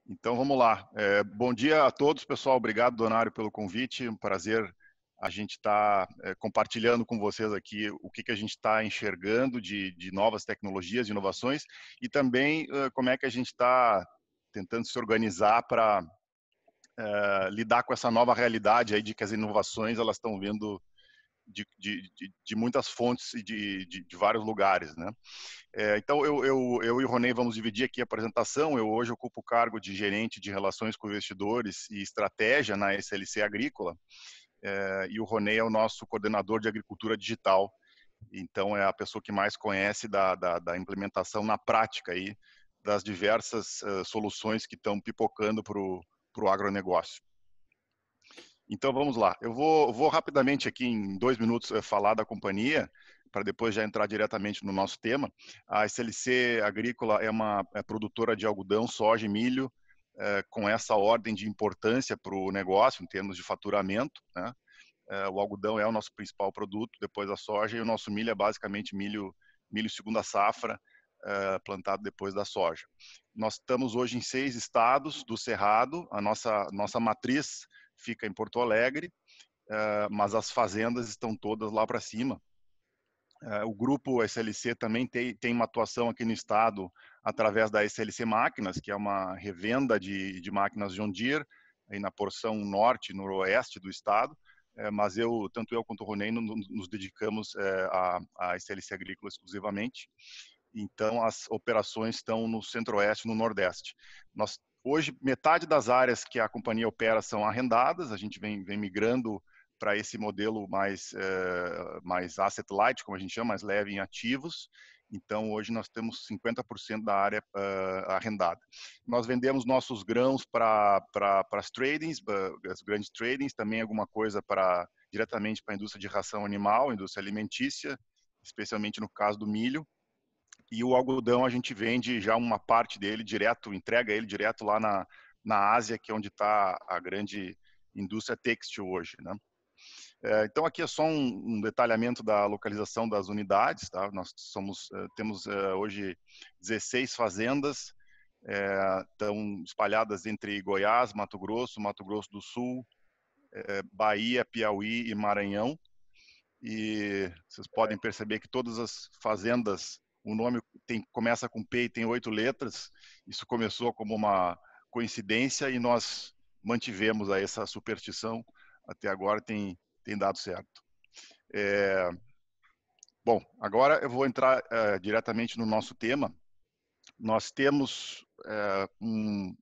Então vamos lá. Bom dia a todos, pessoal. Obrigado, Donário, pelo convite. Um prazer a gente estar compartilhando com vocês aqui o que a gente está enxergando de novas tecnologias, de inovações e também como é que a gente está tentando se organizar para lidar com essa nova realidade aí de que as inovações elas estão vindo de muitas fontes e de vários lugares, né? Então, eu e o Ronei vamos dividir aqui a apresentação. Eu hoje ocupo o cargo de gerente de relações com investidores e estratégia na SLC Agrícola, e o Ronei é o nosso coordenador de agricultura digital. Então, é a pessoa que mais conhece da implementação na prática aí, das diversas soluções que estão pipocando para o agronegócio. Então, vamos lá. Eu vou rapidamente aqui, em 2 minutos, falar da companhia, para depois já entrar diretamente no nosso tema. A SLC Agrícola é uma produtora de algodão, soja e milho, com essa ordem de importância para o negócio, em termos de faturamento, né? O algodão é o nosso principal produto, depois a soja, e o nosso milho é basicamente milho segunda safra, plantado depois da soja. Nós estamos hoje em 6 estados do Cerrado. A nossa matriz fica em Porto Alegre, mas as fazendas estão todas lá para cima. O grupo SLC também tem uma atuação aqui no estado através da SLC Máquinas, que é uma revenda de máquinas John Deere, aí na porção norte, noroeste do estado, mas tanto eu quanto o Ronei nos dedicamos à SLC Agrícola exclusivamente. Então, as operações estão no centro-oeste e no nordeste. Hoje, metade das áreas que a companhia opera são arrendadas. A gente vem migrando para esse modelo mais asset light, como a gente chama, mais leve em ativos. Então, hoje nós temos 50% da área arrendada. Nós vendemos nossos grãos para as tradings, as grandes tradings, também alguma coisa diretamente para a indústria de ração animal, indústria alimentícia, especialmente no caso do milho. E o algodão a gente vende já uma parte dele direto, entrega ele direto lá na Ásia, que é onde está a grande indústria têxtil hoje, né? Então aqui é só um detalhamento da localização das unidades, tá? Nós temos hoje 16 fazendas, estão espalhadas entre Goiás, Mato Grosso do Sul, Bahia, Piauí e Maranhão. E vocês podem perceber que todas as fazendas, o nome começa com P e tem 8 letras. Isso começou como uma coincidência e nós mantivemos aí essa superstição. Até agora tem dado certo. Bom, agora eu vou entrar diretamente no nosso tema. Nós temos um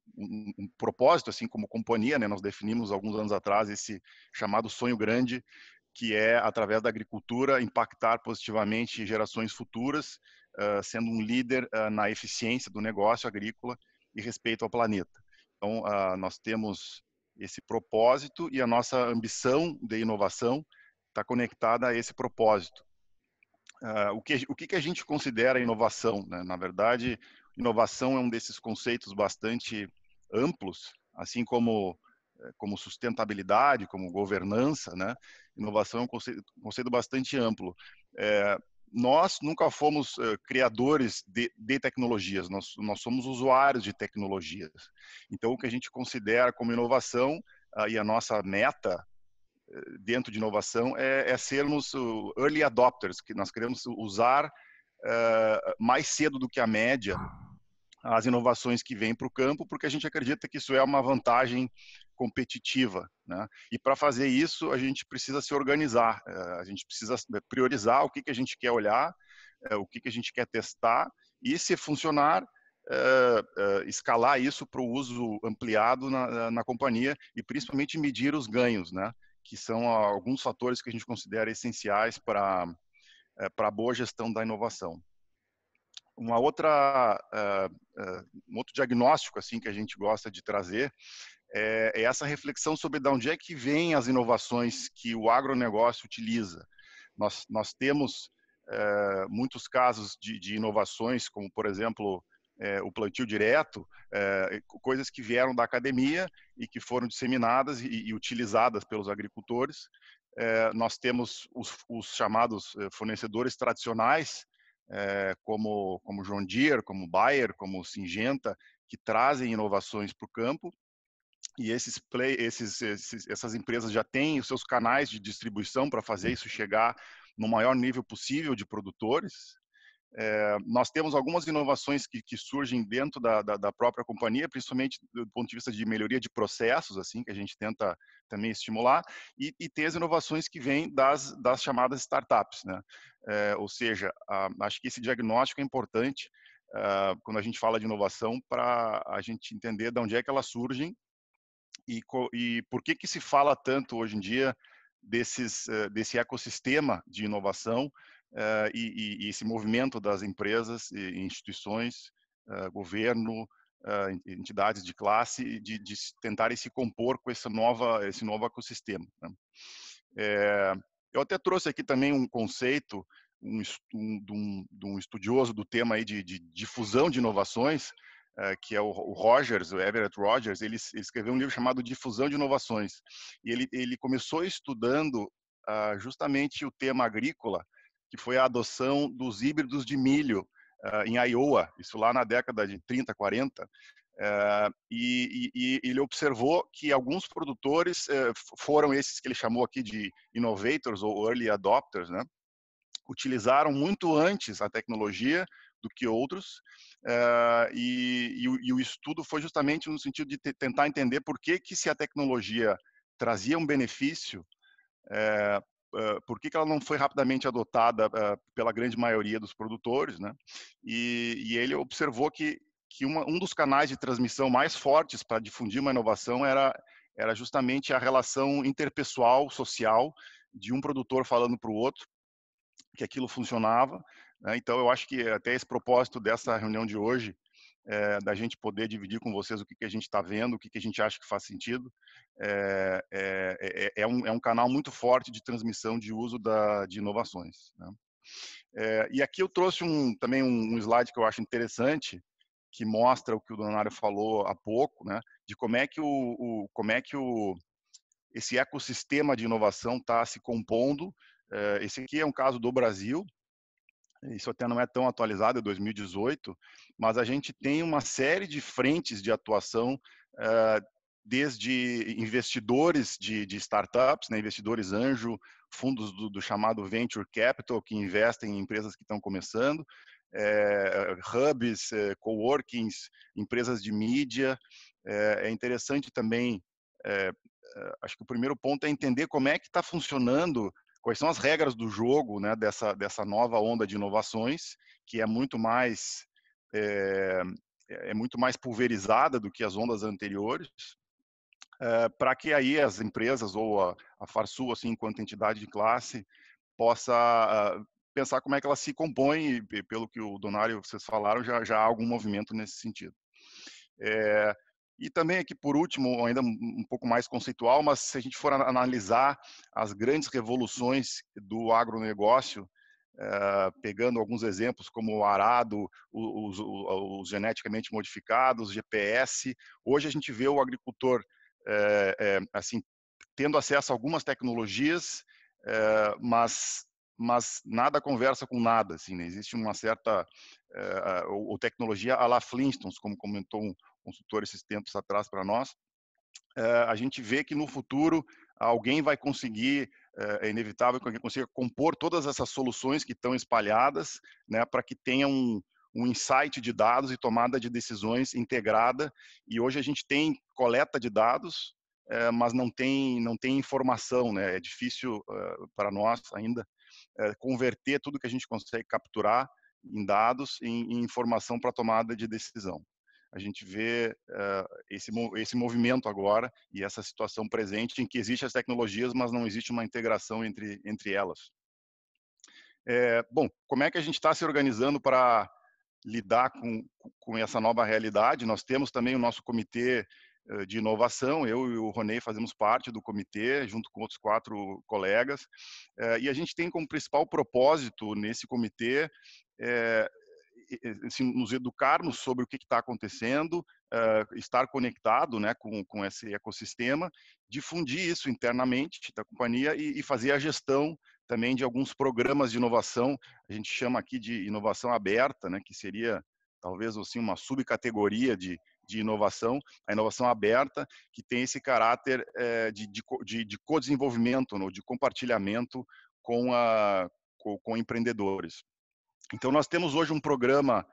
propósito, assim como companhia, né? Nós definimos alguns anos atrás esse chamado sonho grande, que é, através da agricultura, impactar positivamente gerações futuras, sendo um líder na eficiência do negócio agrícola e respeito ao planeta. Então, nós temos esse propósito e a nossa ambição de inovação está conectada a esse propósito. O que a gente considera inovação, né? Na verdade, inovação é um desses conceitos bastante amplos, assim como sustentabilidade, como governança, né? Inovação é um conceito bastante amplo. Nós nunca fomos criadores de tecnologias, nós somos usuários de tecnologias. Então, o que a gente considera como inovação, e a nossa meta dentro de inovação é sermos early adopters, que nós queremos usar mais cedo do que a média as inovações que vêm para o campo, porque a gente acredita que isso é uma vantagem competitiva, né? E para fazer isso, a gente precisa se organizar, a gente precisa priorizar o que a gente quer olhar, o que a gente quer testar, e se funcionar, escalar isso para o uso ampliado na companhia e principalmente medir os ganhos, né? Que são alguns fatores que a gente considera essenciais para a boa gestão da inovação. Um outro diagnóstico assim que a gente gosta de trazer é essa reflexão sobre de onde é que vêm as inovações que o agronegócio utiliza. Nós temos muitos casos de inovações, como, por exemplo, o plantio direto, coisas que vieram da academia e que foram disseminadas e utilizadas pelos agricultores. Nós temos os chamados fornecedores tradicionais, como John Deere, como Bayer, como Syngenta, que trazem inovações para o campo, e essas empresas já têm os seus canais de distribuição para fazer isso chegar no maior nível possível de produtores. Nós temos algumas inovações que surgem dentro da própria companhia, principalmente do ponto de vista de melhoria de processos, assim, que a gente tenta também estimular, e tem as inovações que vêm das chamadas startups, né? Ou seja, acho que esse diagnóstico é importante quando a gente fala de inovação, para a gente entender de onde é que elas surgem e por que se fala tanto hoje em dia desse ecossistema de inovação e esse movimento das empresas e instituições, governo, entidades de classe, de tentarem se compor com esse novo ecossistema, né? Eu até trouxe aqui também um conceito de um estudioso do tema aí de difusão de inovações, que é o Rogers, o Everett Rogers. Ele escreveu um livro chamado Difusão de Inovações, e ele começou estudando justamente o tema agrícola, que foi a adoção dos híbridos de milho em Iowa, isso lá na década de 30, 40, e ele observou que alguns produtores foram esses que ele chamou aqui de innovators ou early adopters, né? Utilizaram muito antes a tecnologia do que outros, e o estudo foi justamente no sentido de tentar entender por que se a tecnologia trazia um benefício, por que ela não foi rapidamente adotada pela grande maioria dos produtores, né? E ele observou que um dos canais de transmissão mais fortes para difundir uma inovação era justamente a relação interpessoal, social, de um produtor falando para o outro, que aquilo funcionava, né? Então, eu acho que até esse propósito dessa reunião de hoje, da gente poder dividir com vocês o que a gente está vendo, o que a gente acha que faz sentido, é um canal muito forte de transmissão de uso de inovações, né? E aqui eu trouxe também um slide que eu acho interessante, que mostra o que o Donário falou há pouco, né? De como é que esse ecossistema de inovação está se compondo. Esse aqui é um caso do Brasil. Isso até não é tão atualizado, é 2018, mas a gente tem uma série de frentes de atuação, desde investidores de startups, né, investidores anjo, fundos do chamado venture capital, que investem em empresas que estão começando, hubs, coworkings, empresas de mídia. É interessante também, acho que o primeiro ponto é entender como é que está funcionando, quais são as regras do jogo, né, dessa nova onda de inovações, que é muito mais muito mais pulverizada do que as ondas anteriores, para que aí as empresas ou a Farsul, assim, enquanto entidade de classe, possa pensar como é que ela se compõe, e pelo que o Donário vocês falaram, já há algum movimento nesse sentido. E também aqui, por último, ainda um pouco mais conceitual, mas se a gente for analisar as grandes revoluções do agronegócio, pegando alguns exemplos como o arado, os geneticamente modificados, GPS, hoje a gente vê o agricultor assim, tendo acesso a algumas tecnologias, mas nada conversa com nada, assim, né? Existe uma certa ou tecnologia à la Flintstones, como comentou um consultor esses tempos atrás para nós. A gente vê que no futuro alguém vai conseguir, é inevitável que alguém consiga compor todas essas soluções que estão espalhadas, né, para que tenha um insight de dados e tomada de decisões integrada. E hoje a gente tem coleta de dados, mas não tem informação, né? É difícil para nós ainda converter tudo que a gente consegue capturar em dados em informação para tomada de decisão. A gente vê esse movimento agora e essa situação presente em que existem as tecnologias, mas não existe uma integração entre elas. Bom, como é que a gente está se organizando para lidar com essa nova realidade? Nós temos também o nosso comitê de inovação, eu e o Ronei fazemos parte do comitê, junto com outros 4 colegas, e a gente tem como principal propósito nesse comitê assim, nos educarmos sobre o que está acontecendo, estar conectado, né, com esse ecossistema, difundir isso internamente da companhia e fazer a gestão também de alguns programas de inovação. A gente chama aqui de inovação aberta, né, que seria talvez assim uma subcategoria de de inovação, a inovação aberta, que tem esse caráter de co-desenvolvimento, de compartilhamento com empreendedores. Então, nós temos hoje um programa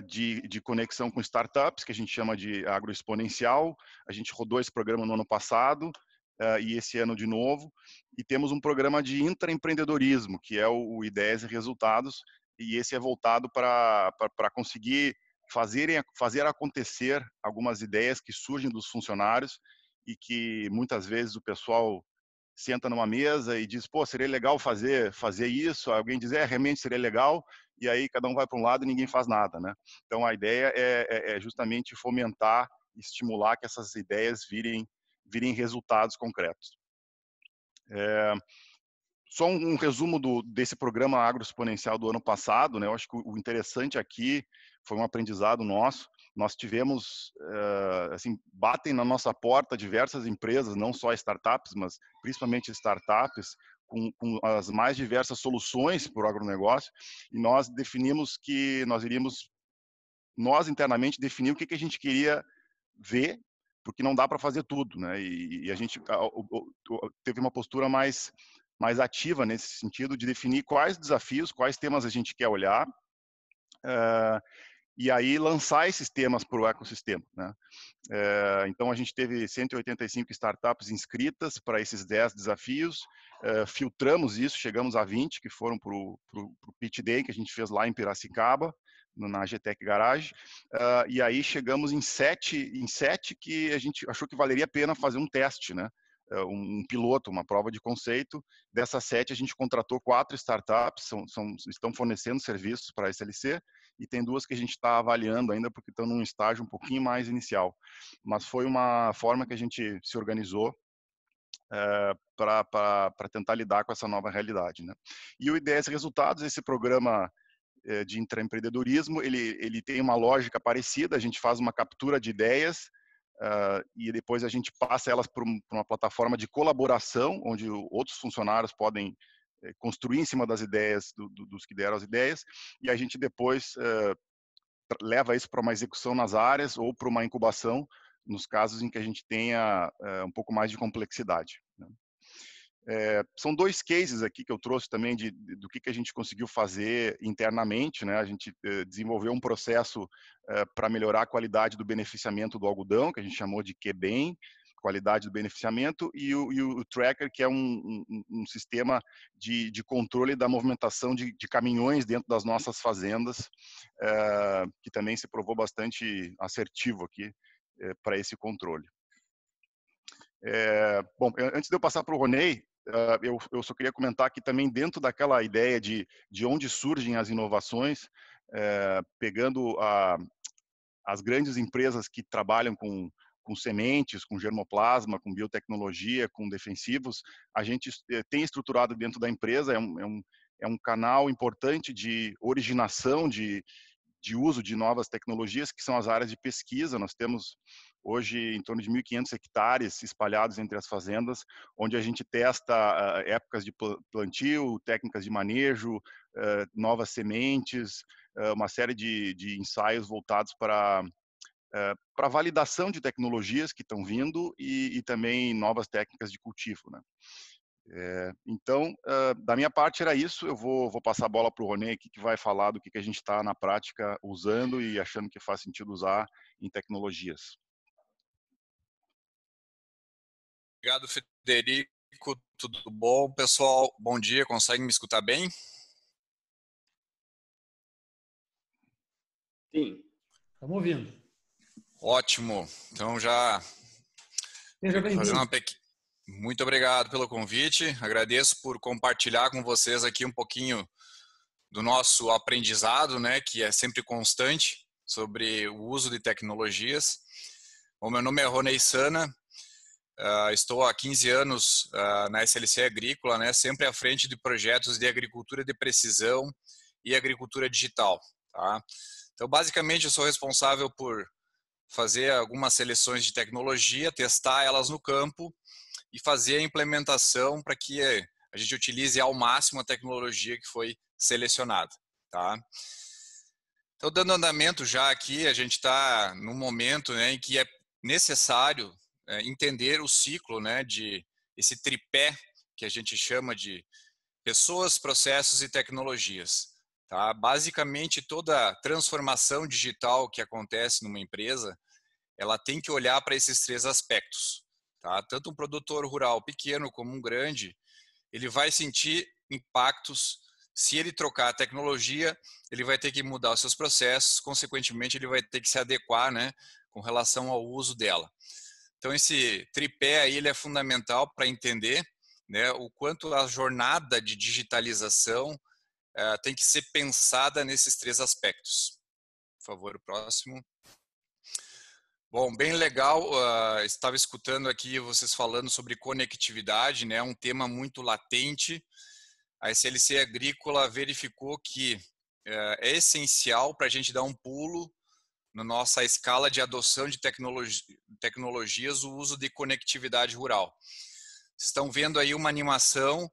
de conexão com startups, que a gente chama de Agroexponencial. A gente rodou esse programa no ano passado e esse ano de novo. E temos um programa de intraempreendedorismo, que é o Ideias e Resultados, e esse é voltado para conseguir fazer acontecer algumas ideias que surgem dos funcionários e que muitas vezes o pessoal senta numa mesa e diz, pô, seria legal fazer isso, alguém diz, realmente seria legal, e aí cada um vai para um lado e ninguém faz nada, né? Então a ideia é justamente fomentar, estimular que essas ideias virem resultados concretos. Só um resumo desse programa Agroexponencial do ano passado, né? Eu acho que o interessante aqui foi um aprendizado nosso. Nós tivemos, assim, batem na nossa porta diversas empresas, não só startups, mas principalmente startups, com as mais diversas soluções para o agronegócio, e nós definimos que nós internamente definir o que a gente queria ver, porque não dá para fazer tudo, né? E a gente teve uma postura mais ativa nesse sentido de definir quais desafios, quais temas a gente quer olhar, e aí lançar esses temas para o ecossistema, né? Então a gente teve 185 startups inscritas para esses 10 desafios, filtramos isso, chegamos a 20 que foram para o Pitch Day que a gente fez lá em Piracicaba, na GTEC Garage, e aí chegamos em sete que a gente achou que valeria a pena fazer um teste, né? Um piloto, uma prova de conceito. Dessas 7, a gente contratou 4 startups, estão fornecendo serviços para a SLC, e tem 2 que a gente está avaliando ainda, porque estão num estágio um pouquinho mais inicial. Mas foi uma forma que a gente se organizou para tentar lidar com essa nova realidade, né? E o Ideias e Resultados, esse programa de intraempreendedorismo, ele tem uma lógica parecida, a gente faz uma captura de ideias e depois a gente passa elas para uma plataforma de colaboração, onde outros funcionários podem construir em cima das ideias dos que deram as ideias, e a gente depois leva isso para uma execução nas áreas ou para uma incubação, nos casos em que a gente tenha um pouco mais de complexidade, né? São 2 cases aqui que eu trouxe também do que a gente conseguiu fazer internamente, né? A gente desenvolveu um processo para melhorar a qualidade do beneficiamento do algodão, que a gente chamou de QBEM, qualidade do beneficiamento, e o Tracker, que é um sistema de controle da movimentação de caminhões dentro das nossas fazendas, que também se provou bastante assertivo aqui para esse controle. Bom, antes de eu passar para o Ronei, eu só queria comentar que também dentro daquela ideia de onde surgem as inovações, pegando as grandes empresas que trabalham com sementes, com germoplasma, com biotecnologia, com defensivos, a gente tem estruturado dentro da empresa, é um canal importante de originação de uso de novas tecnologias, que são as áreas de pesquisa. Nós temos hoje em torno de 1.500 hectares espalhados entre as fazendas, onde a gente testa épocas de plantio, técnicas de manejo, novas sementes, uma série de ensaios voltados para validação de tecnologias que estão vindo e também novas técnicas de cultivo, né? Então, da minha parte era isso. Eu vou passar a bola para o Ronei aqui, que vai falar do que a gente está na prática usando e achando que faz sentido usar em tecnologias. Obrigado, Frederico. Tudo bom? Pessoal, bom dia. Conseguem me escutar bem? Sim. Estamos ouvindo. Ótimo. Então já... Seja bem-vindo. Muito obrigado pelo convite. Agradeço por compartilhar com vocês aqui um pouquinho do nosso aprendizado, né, que é sempre constante sobre o uso de tecnologias. O meu nome é Ronei Sana. Estou há 15 anos na SLC Agrícola, né, sempre à frente de projetos de agricultura de precisão e agricultura digital. Tá? Então, basicamente, eu sou responsável por fazer algumas seleções de tecnologia, testar elas no campo e fazer a implementação para que a gente utilize ao máximo a tecnologia que foi selecionada. Tá? Então, dando andamento já aqui, a gente está num momento, né, em que é necessário entender o ciclo, né, de esse tripé que a gente chama de pessoas, processos e tecnologias. Tá? Basicamente, toda transformação digital que acontece numa empresa, ela tem que olhar para esses três aspectos. Tá? Tanto um produtor rural pequeno como um grande, ele vai sentir impactos. Se ele trocar a tecnologia, ele vai ter que mudar os seus processos, consequentemente, ele vai ter que se adequar, né, com relação ao uso dela. Então, esse tripé aí, ele é fundamental para entender, né, o quanto a jornada de digitalização tem que ser pensada nesses três aspectos. Por favor, o próximo. Bom, bem legal, estava escutando aqui vocês falando sobre conectividade, né, um tema muito latente. A SLC Agrícola verificou que é essencial para a gente dar um pulo na nossa escala de adoção de tecnologias, o uso de conectividade rural. Vocês estão vendo aí uma animação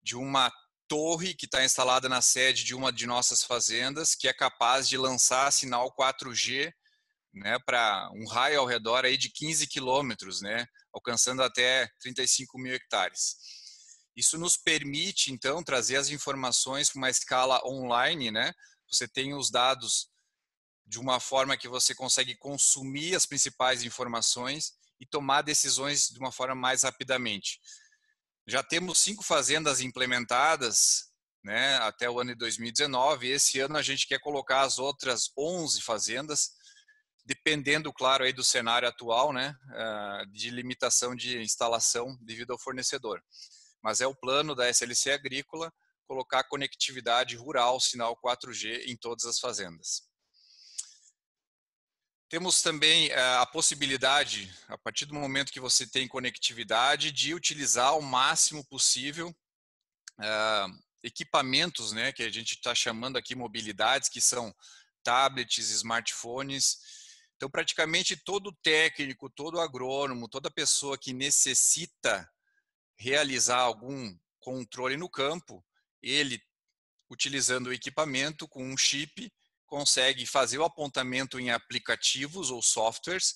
de uma torre que está instalada na sede de uma de nossas fazendas, que é capaz de lançar sinal 4G, né, para um raio ao redor aí de 15 quilômetros, né, alcançando até 35 mil hectares. Isso nos permite, então, trazer as informações para uma escala online, né? Você tem os dados de uma forma que você consegue consumir as principais informações e tomar decisões de uma forma mais rapidamente. Já temos 5 fazendas implementadas, né, até o ano de 2019, e esse ano a gente quer colocar as outras 11 fazendas, dependendo, claro, aí do cenário atual, né, de limitação de instalação devido ao fornecedor. Mas é o plano da SLC Agrícola colocar conectividade rural, sinal 4G em todas as fazendas. Temos também a possibilidade, a partir do momento que você tem conectividade, de utilizar ao máximo possível equipamentos, né, que a gente está chamando aqui mobilidades, que são tablets, smartphones. Então, praticamente todo técnico, todo agrônomo, toda pessoa que necessita realizar algum controle no campo, ele, utilizando o equipamento com um chip, consegue fazer o apontamento em aplicativos ou softwares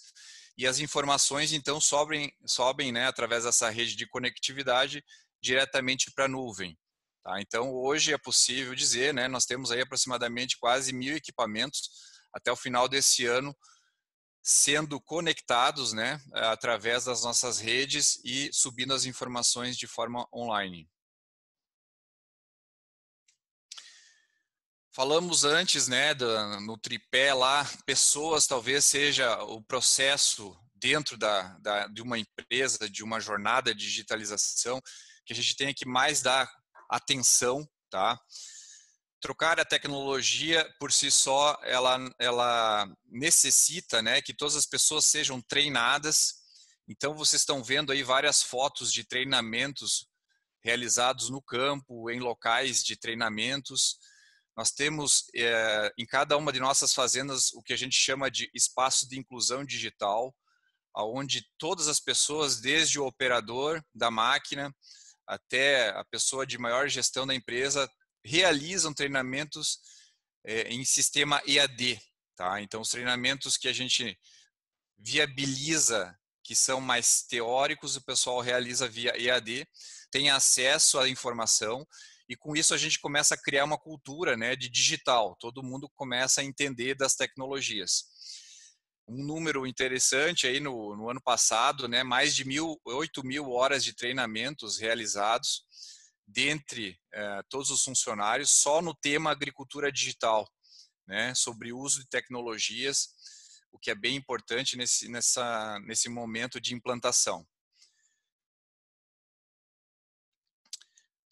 e as informações então sobem, né, através dessa rede de conectividade diretamente para a nuvem. Tá? Então hoje é possível dizer, né, nós temos aí aproximadamente quase 1.000 equipamentos até o final desse ano sendo conectados, né, através das nossas redes e subindo as informações de forma online. Falamos antes, né, no tripé lá, pessoas talvez seja o processo dentro de uma empresa, de uma jornada de digitalização, que a gente tem que mais dar atenção, tá? Trocar a tecnologia por si só, ela necessita, né, que todas as pessoas sejam treinadas. Então, vocês estão vendo aí várias fotos de treinamentos realizados no campo, em locais de treinamentos. Nós temos em cada uma de nossas fazendas o que a gente chama de espaço de inclusão digital, onde todas as pessoas, desde o operador da máquina até a pessoa de maior gestão da empresa, realizam treinamentos em sistema EAD. Tá? Então, os treinamentos que a gente viabiliza, que são mais teóricos, o pessoal realiza via EAD, tem acesso à informação e com isso a gente começa a criar uma cultura, né, de digital. Todo mundo começa a entender das tecnologias. Um número interessante aí no ano passado, né, mais de 8.000 horas de treinamentos realizados dentre todos os funcionários só no tema agricultura digital, né, sobre o uso de tecnologias, o que é bem importante nesse momento de implantação.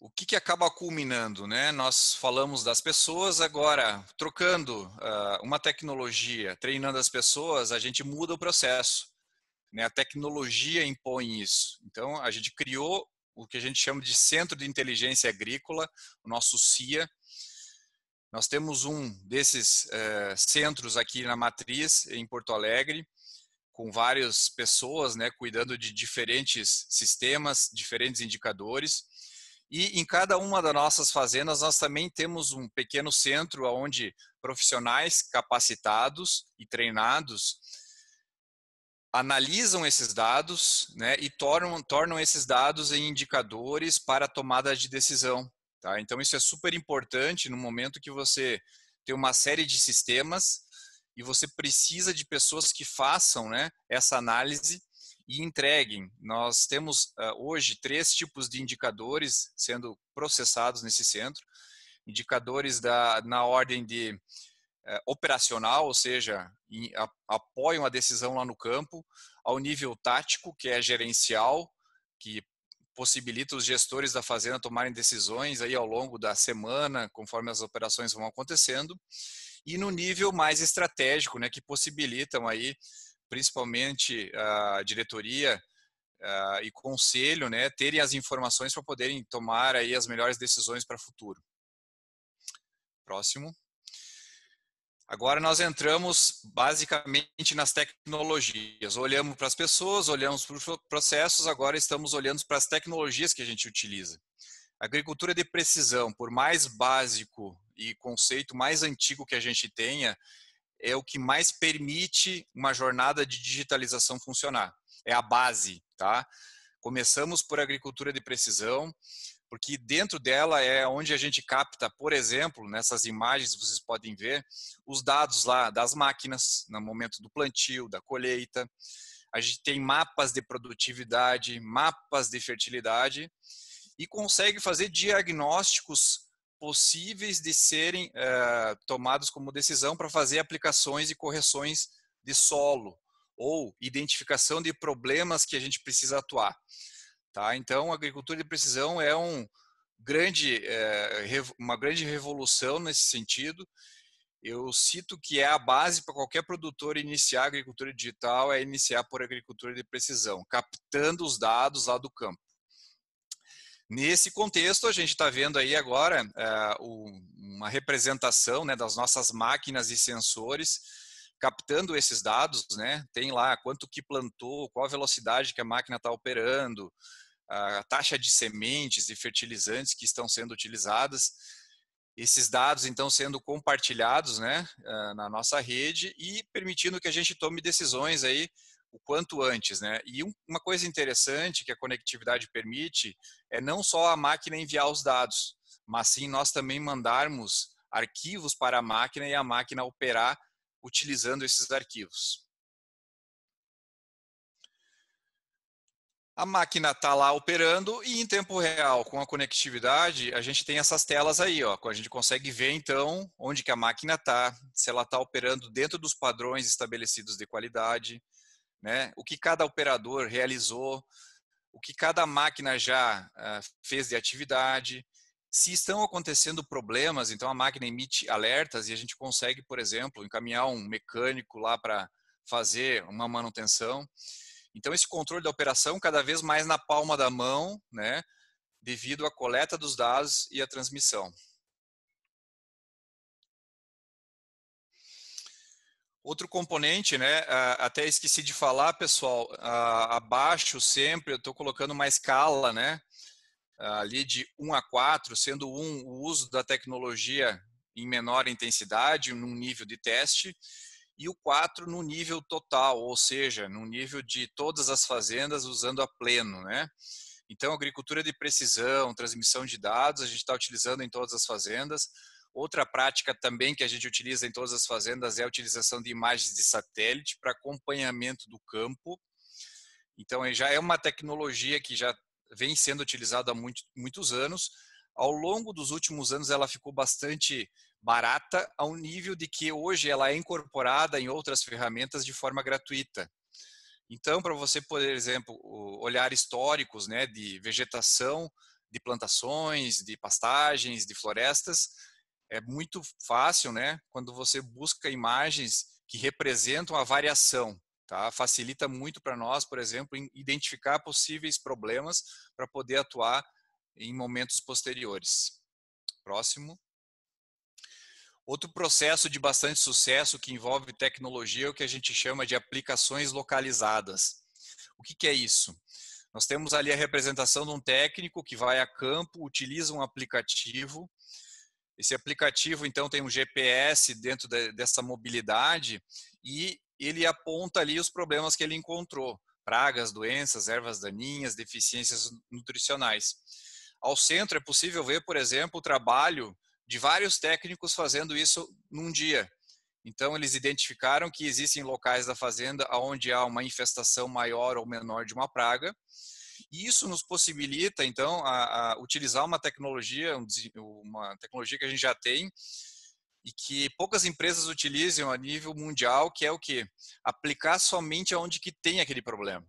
O que acaba culminando, né? Nós falamos das pessoas, agora trocando uma tecnologia, treinando as pessoas, a gente muda o processo, né? A tecnologia impõe isso. Então, a gente criou o que a gente chama de Centro de Inteligência Agrícola, o nosso CIA. Nós temos um desses centros aqui na Matriz, em Porto Alegre, com várias pessoas, né, cuidando de diferentes sistemas, diferentes indicadores. E em cada uma das nossas fazendas, nós também temos um pequeno centro onde profissionais capacitados e treinados analisam esses dados, né, e tornam esses dados em indicadores para a tomada de decisão. Tá? Então, isso é super importante no momento que você tem uma série de sistemas e você precisa de pessoas que façam, né, essa análise e entreguem. Nós temos hoje 3 tipos de indicadores sendo processados nesse centro. Indicadores na ordem de operacional, ou seja, apoiam a decisão lá no campo, ao nível tático, que é gerencial, que possibilita os gestores da fazenda tomarem decisões aí ao longo da semana, conforme as operações vão acontecendo, e no nível mais estratégico, né, que possibilitam aí, principalmente a diretoria e conselho, né, terem as informações para poderem tomar aí as melhores decisões para o futuro. Próximo. Agora nós entramos basicamente nas tecnologias. Olhamos para as pessoas, olhamos para os processos, agora estamos olhando para as tecnologias que a gente utiliza. A agricultura de precisão, por mais básico e conceito mais antigo que a gente tenha, é o que mais permite uma jornada de digitalização funcionar. É a base, tá? Começamos por agricultura de precisão, porque dentro dela é onde a gente capta, por exemplo, nessas imagens vocês podem ver, os dados lá das máquinas, no momento do plantio, da colheita. A gente tem mapas de produtividade, mapas de fertilidade e consegue fazer diagnósticos possíveis de serem tomados como decisão para fazer aplicações e correções de solo ou identificação de problemas que a gente precisa atuar. Tá? Então, a agricultura de precisão é uma grande revolução nesse sentido. Eu cito que é a base para qualquer produtor iniciar a agricultura digital, é iniciar por agricultura de precisão, captando os dados lá do campo. Nesse contexto, a gente está vendo aí agora uma representação, né, das nossas máquinas e sensores, captando esses dados, né? Tem lá quanto que plantou, qual a velocidade que a máquina está operando, a taxa de sementes e fertilizantes que estão sendo utilizadas. Esses dados, então, sendo compartilhados, né, na nossa rede e permitindo que a gente tome decisões aí o quanto antes, né? E uma coisa interessante que a conectividade permite é não só a máquina enviar os dados, mas sim nós também mandarmos arquivos para a máquina e a máquina operar utilizando esses arquivos. A máquina está lá operando e em tempo real, com a conectividade, a gente tem essas telas aí, ó. A gente consegue ver então onde que a máquina está, se ela está operando dentro dos padrões estabelecidos de qualidade, né? O que cada operador realizou, o que cada máquina já fez de atividade, se estão acontecendo problemas, então a máquina emite alertas e a gente consegue, por exemplo, encaminhar um mecânico lá para fazer uma manutenção. Então esse controle da operação cada vez mais na palma da mão, né, devido à coleta dos dados e à transmissão. Outro componente, né, até esqueci de falar, pessoal, abaixo sempre eu estou colocando uma escala, né, ali de 1 a 4, sendo 1 o uso da tecnologia em menor intensidade, num nível de teste, e o 4 no nível total, ou seja, no nível de todas as fazendas usando a pleno, né? Então, agricultura de precisão, transmissão de dados, a gente está utilizando em todas as fazendas. Outra prática também que a gente utiliza em todas as fazendas é a utilização de imagens de satélite para acompanhamento do campo. Então, já é uma tecnologia que já vem sendo utilizada há muitos anos. Ao longo dos últimos anos, ela ficou bastante barata, ao nível de que hoje ela é incorporada em outras ferramentas de forma gratuita. Então, para você, por exemplo, olhar históricos, né, de vegetação, de plantações, de pastagens, de florestas, é muito fácil, né, quando você busca imagens que representam a variação. Tá? Facilita muito para nós, por exemplo, em identificar possíveis problemas para poder atuar em momentos posteriores. Próximo. Outro processo de bastante sucesso que envolve tecnologia é o que a gente chama de aplicações localizadas. O que é isso? Nós temos ali a representação de um técnico que vai a campo, utiliza um aplicativo. Esse aplicativo, então, tem um GPS dentro dessa mobilidade e ele aponta ali os problemas que ele encontrou. Pragas, doenças, ervas daninhas, deficiências nutricionais. Ao centro é possível ver, por exemplo, o trabalho de vários técnicos fazendo isso num dia. Então, eles identificaram que existem locais da fazenda onde há uma infestação maior ou menor de uma praga, e isso nos possibilita, então, a utilizar uma tecnologia que a gente já tem e que poucas empresas utilizam a nível mundial, que é o quê? Aplicar somente onde que tem aquele problema.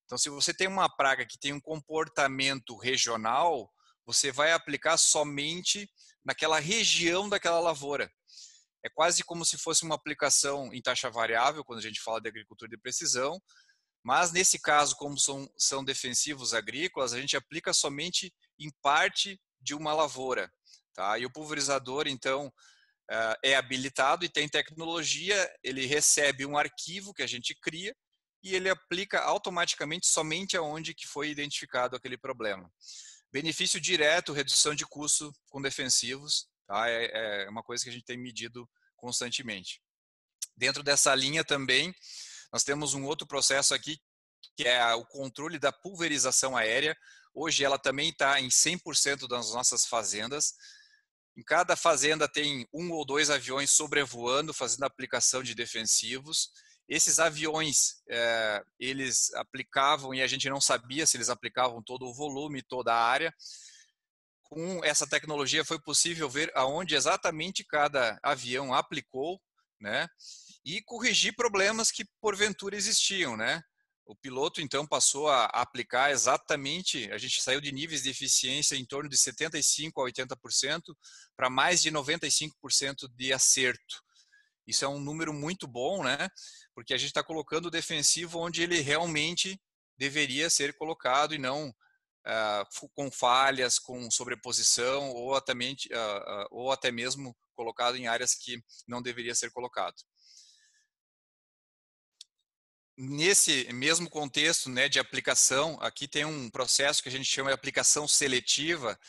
Então, se você tem uma praga que tem um comportamento regional, você vai aplicar somente naquela região daquela lavoura. É quase como se fosse uma aplicação em taxa variável, quando a gente fala de agricultura de precisão, mas nesse caso, como são defensivos agrícolas, a gente aplica somente em parte de uma lavoura. Tá? E o pulverizador, então, é habilitado e tem tecnologia, ele recebe um arquivo que a gente cria e ele aplica automaticamente somente aonde que foi identificado aquele problema. Benefício direto, redução de custo com defensivos, tá? É uma coisa que a gente tem medido constantemente. Dentro dessa linha também, nós temos um outro processo aqui, que é o controle da pulverização aérea. Hoje ela também está em 100% das nossas fazendas. Em cada fazenda tem 1 ou 2 aviões sobrevoando, fazendo aplicação de defensivos. Esses aviões, eles aplicavam, e a gente não sabia se eles aplicavam todo o volume, toda a área. Com essa tecnologia foi possível ver aonde exatamente cada avião aplicou, né? E corrigir problemas que porventura existiam, né? O piloto então passou a aplicar exatamente, a gente saiu de níveis de eficiência em torno de 75% a 80% para mais de 95% de acerto. Isso é um número muito bom, né? Porque a gente está colocando o defensivo onde ele realmente deveria ser colocado e não com falhas, com sobreposição ou até mesmo colocado em áreas que não deveria ser colocado. Nesse mesmo contexto, né, de aplicação, aqui tem um processo que a gente chama de aplicação seletiva.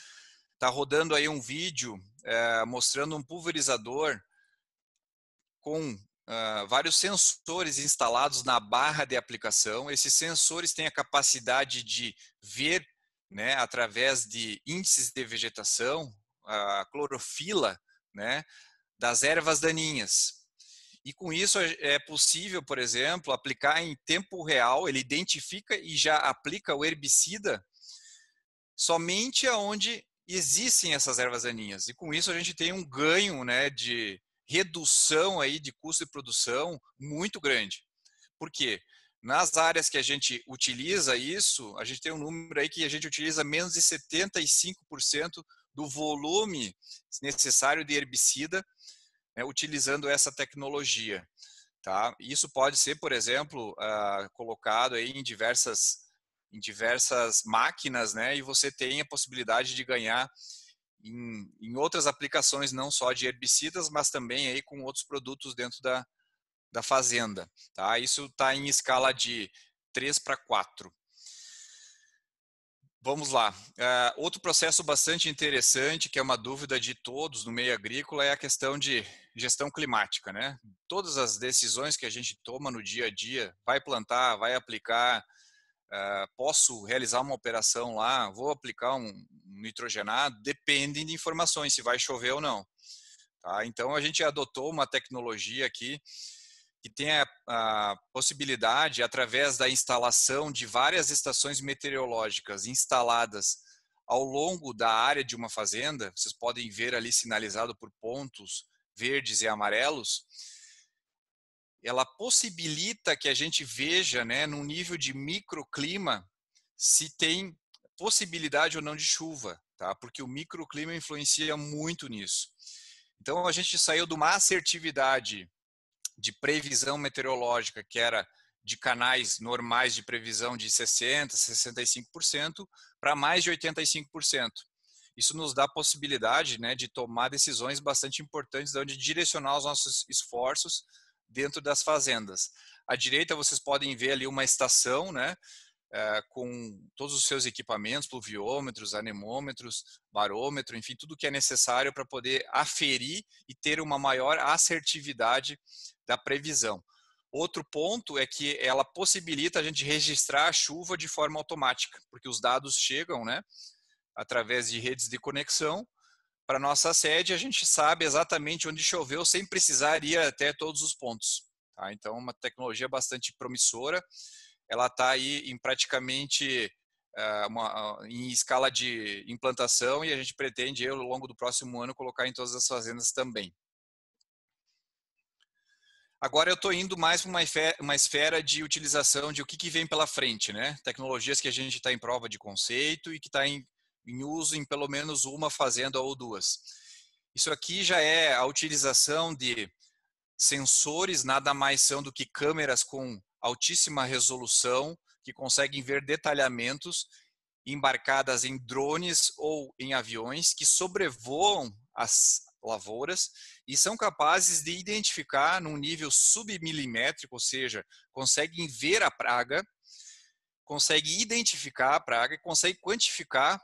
Está rodando aí um vídeo mostrando um pulverizador com vários sensores instalados na barra de aplicação. Esses sensores têm a capacidade de ver, né, através de índices de vegetação, a clorofila, né, das ervas daninhas. E com isso é possível, por exemplo, aplicar em tempo real, ele identifica e já aplica o herbicida somente aonde existem essas ervas daninhas. E com isso a gente tem um ganho, né, de redução aí de custo de produção muito grande. Por quê? Nas áreas que a gente utiliza isso, a gente tem um número aí que a gente utiliza menos de 75% do volume necessário de herbicida, né, utilizando essa tecnologia. Tá? Isso pode ser, por exemplo, colocado aí em diversas máquinas, né, e você tem a possibilidade de ganhar em outras aplicações, não só de herbicidas, mas também aí com outros produtos dentro da fazenda. Tá? Isso está em escala de 3 para 4. Vamos lá. Outro processo bastante interessante, que é uma dúvida de todos no meio agrícola, é a questão de gestão climática, né? Todas as decisões que a gente toma no dia a dia, vai plantar, vai aplicar, posso realizar uma operação lá, vou aplicar um nitrogenado, dependem de informações, se vai chover ou não. Tá? Então, a gente adotou uma tecnologia aqui que tem a possibilidade, através da instalação de várias estações meteorológicas instaladas ao longo da área de uma fazenda, vocês podem ver ali sinalizado por pontos verdes e amarelos, ela possibilita que a gente veja, né, num nível de microclima, se tem possibilidade ou não de chuva, tá? Porque o microclima influencia muito nisso. Então, a gente saiu de uma assertividade de previsão meteorológica, que era de canais normais de previsão de 60%, 65%, para mais de 85%. Isso nos dá a possibilidade, né, de tomar decisões bastante importantes, de onde direcionar os nossos esforços dentro das fazendas. À direita vocês podem ver ali uma estação, né, com todos os seus equipamentos, pluviômetros, anemômetros, barômetro, enfim, tudo que é necessário para poder aferir e ter uma maior assertividade da previsão. Outro ponto é que ela possibilita a gente registrar a chuva de forma automática, porque os dados chegam, né, através de redes de conexão para nossa sede, a gente sabe exatamente onde choveu sem precisar ir até todos os pontos. Tá? Então, uma tecnologia bastante promissora. Ela está aí em praticamente em escala de implantação e a gente pretende, ao longo do próximo ano, colocar em todas as fazendas também. Agora eu estou indo mais para uma esfera de utilização de o que vem pela frente, né? Tecnologias que a gente está em prova de conceito e que está em uso em pelo menos uma fazenda ou duas. Isso aqui já é a utilização de sensores, nada mais são do que câmeras com altíssima resolução, que conseguem ver detalhamentos embarcadas em drones ou em aviões que sobrevoam as lavouras e são capazes de identificar num nível submilimétrico, ou seja, conseguem ver a praga, conseguem identificar a praga, conseguem quantificar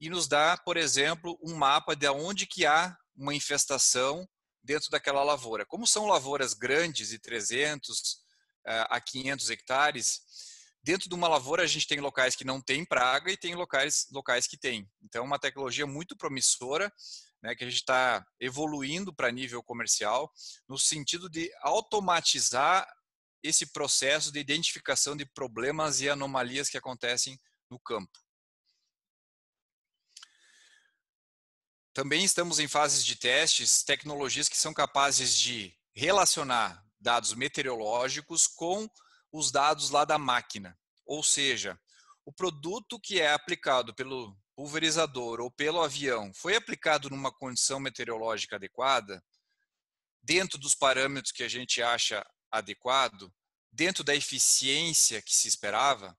e nos dá, por exemplo, um mapa de onde que há uma infestação dentro daquela lavoura. Como são lavouras grandes, de 300 a 500 hectares, dentro de uma lavoura a gente tem locais que não tem praga e tem locais que tem. Então, uma tecnologia muito promissora, né, que a gente está evoluindo para nível comercial, no sentido de automatizar esse processo de identificação de problemas e anomalias que acontecem no campo. Também estamos em fases de testes, tecnologias que são capazes de relacionar dados meteorológicos com os dados lá da máquina. Ou seja, o produto que é aplicado pelo pulverizador ou pelo avião foi aplicado numa condição meteorológica adequada, dentro dos parâmetros que a gente acha adequado, dentro da eficiência que se esperava.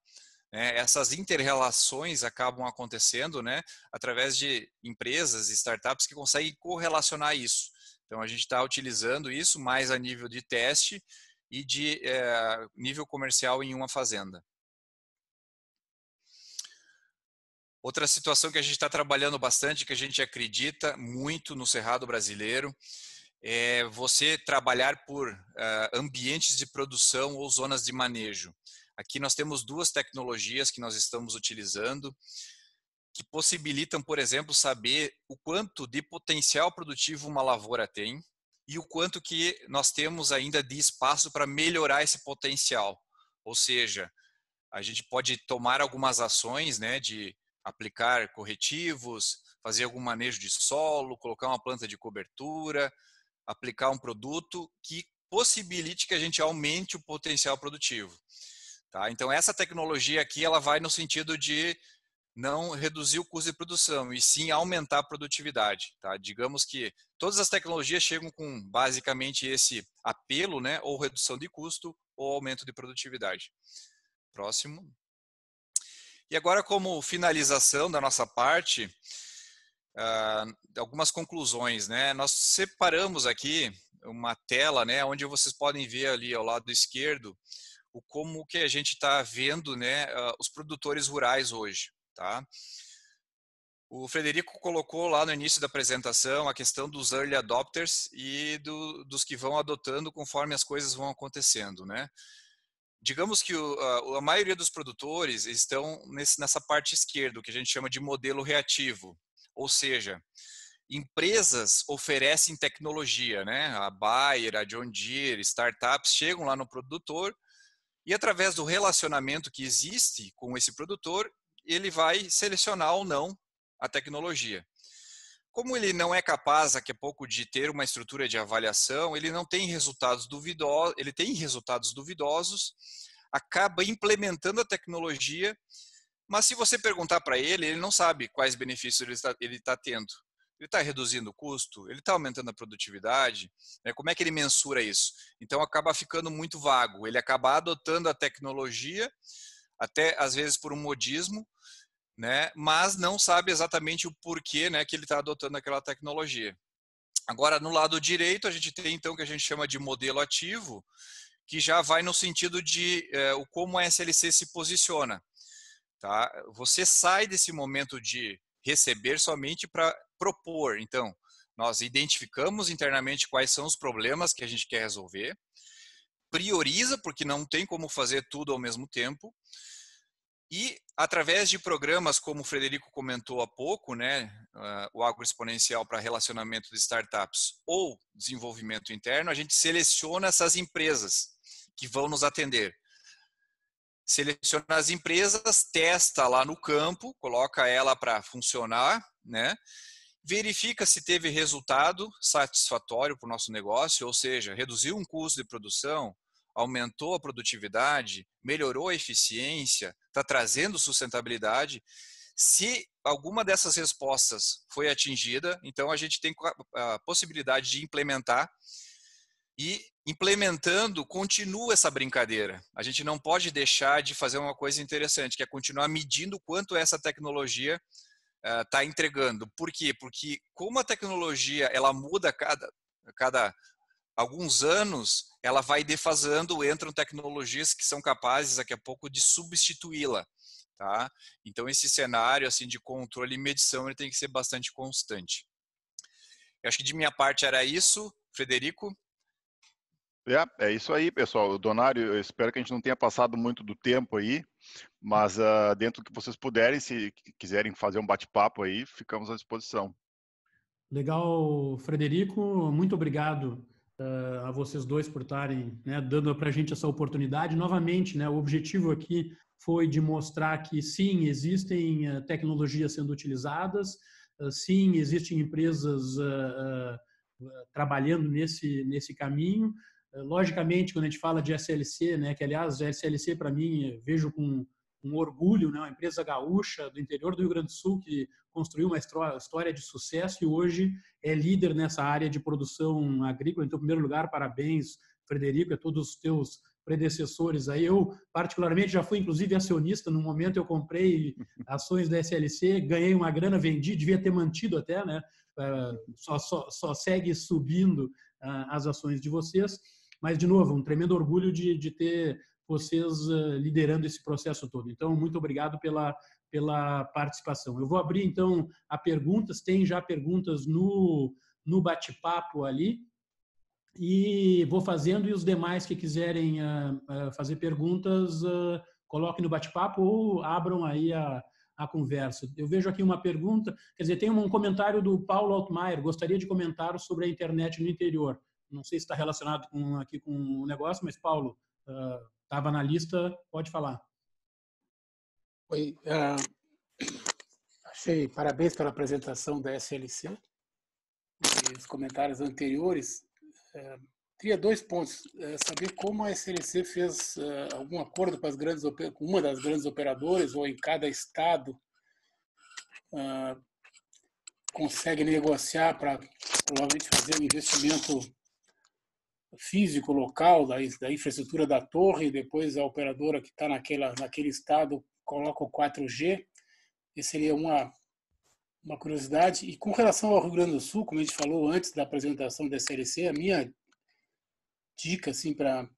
Essas inter-relações acabam acontecendo, né, através de empresas e startups que conseguem correlacionar isso. Então, a gente está utilizando isso mais a nível de teste e de nível comercial em uma fazenda. Outra situação que a gente está trabalhando bastante, que a gente acredita muito no Cerrado brasileiro, é você trabalhar por ambientes de produção ou zonas de manejo. Aqui nós temos duas tecnologias que nós estamos utilizando, que possibilitam, por exemplo, saber o quanto de potencial produtivo uma lavoura tem e o quanto que nós temos ainda de espaço para melhorar esse potencial. Ou seja, a gente pode tomar algumas ações, né, de aplicar corretivos, fazer algum manejo de solo, colocar uma planta de cobertura, aplicar um produto que possibilite que a gente aumente o potencial produtivo. Tá? Então, essa tecnologia aqui ela vai no sentido de não reduzir o custo de produção, e sim aumentar a produtividade. Tá? Digamos que todas as tecnologias chegam com basicamente esse apelo, né? Ou redução de custo ou aumento de produtividade. Próximo. E agora, como finalização da nossa parte, algumas conclusões. Né? Nós separamos aqui uma tela, né, onde vocês podem ver ali ao lado esquerdo como que a gente está vendo, né, os produtores rurais hoje. Tá? O Frederico colocou lá no início da apresentação a questão dos early adopters e dos que vão adotando conforme as coisas vão acontecendo. Né? Digamos que a maioria dos produtores estão nessa parte esquerda, que a gente chama de modelo reativo. Ou seja, empresas oferecem tecnologia, né? A Bayer, a John Deere, startups chegam lá no produtor e através do relacionamento que existe com esse produtor, ele vai selecionar ou não a tecnologia. Como ele não é capaz, daqui a pouco, de ter uma estrutura de avaliação, ele não tem resultados duvidosos, ele tem resultados duvidosos, acaba implementando a tecnologia, mas se você perguntar para ele, ele não sabe quais benefícios ele está tendo. Ele está reduzindo o custo? Ele está aumentando a produtividade? Como é que ele mensura isso? Então acaba ficando muito vago. Ele acaba adotando a tecnologia, até às vezes por um modismo, né? Mas não sabe exatamente o porquê, né, que ele está adotando aquela tecnologia. Agora, no lado direito, a gente tem então o que a gente chama de modelo ativo, que já vai no sentido de como a SLC se posiciona. tá? Você sai desse momento de receber somente para propor. Então, nós identificamos internamente quais são os problemas que a gente quer resolver, prioriza, porque não tem como fazer tudo ao mesmo tempo, e através de programas como o Frederico comentou há pouco, né, o Agro Exponencial para relacionamento de startups ou desenvolvimento interno, a gente seleciona essas empresas que vão nos atender. Seleciona as empresas, testa lá no campo, coloca ela para funcionar, né? Verifica se teve resultado satisfatório para o nosso negócio, ou seja, reduziu um custo de produção, aumentou a produtividade, melhorou a eficiência, está trazendo sustentabilidade. Se alguma dessas respostas foi atingida, então a gente tem a possibilidade de implementar, e implementando, continua essa brincadeira. A gente não pode deixar de fazer uma coisa interessante, que é continuar medindo quanto essa tecnologia está entregando. Por quê? Porque como a tecnologia ela muda cada alguns anos, ela vai defasando, entram tecnologias que são capazes daqui a pouco de substituí-la. Tá? Então esse cenário assim de controle e medição ele tem que ser bastante constante. Eu acho que de minha parte era isso, Frederico. É isso aí, pessoal. Donário, eu espero que a gente não tenha passado muito do tempo aí, mas dentro do que vocês puderem, se quiserem fazer um bate-papo aí, ficamos à disposição. Legal, Frederico. Muito obrigado a vocês dois por estarem, né, dando para a gente essa oportunidade. Novamente, né, o objetivo aqui foi de mostrar que sim, existem tecnologias sendo utilizadas, sim, existem empresas trabalhando nesse caminho. Logicamente, quando a gente fala de SLC, né, que aliás, a SLC para mim, vejo com um orgulho, né, uma empresa gaúcha do interior do Rio Grande do Sul que construiu uma história de sucesso e hoje é líder nessa área de produção agrícola. Então, em primeiro lugar, parabéns, Frederico, a todos os teus predecessores aí. Eu, particularmente, já fui, inclusive, acionista. No momento, eu comprei ações da SLC, ganhei uma grana, vendi, devia ter mantido até, né? Só segue subindo as ações de vocês. Mas, de novo, um tremendo orgulho de ter vocês liderando esse processo todo. Então, muito obrigado pela participação. Eu vou abrir, então, a perguntas. Tem já perguntas no bate-papo ali. E vou fazendo, e os demais que quiserem fazer perguntas, coloquem no bate-papo ou abram aí a conversa. Eu vejo aqui uma pergunta, quer dizer, tem um comentário do Paulo Altmaier, gostaria de comentar sobre a internet no interior. Não sei se está relacionado aqui com o negócio, mas, Paulo, estava na lista, pode falar. Oi, parabéns pela apresentação da SLC e os comentários anteriores. Teria 2 pontos. Saber como a SLC fez algum acordo com uma das grandes operadoras ou em cada estado consegue negociar para provavelmente fazer um investimento físico local da infraestrutura da torre e depois a operadora que está naquele estado coloca o 4G. Essa seria uma curiosidade. E com relação ao Rio Grande do Sul, como a gente falou antes da apresentação da SLC, a minha dica assim, para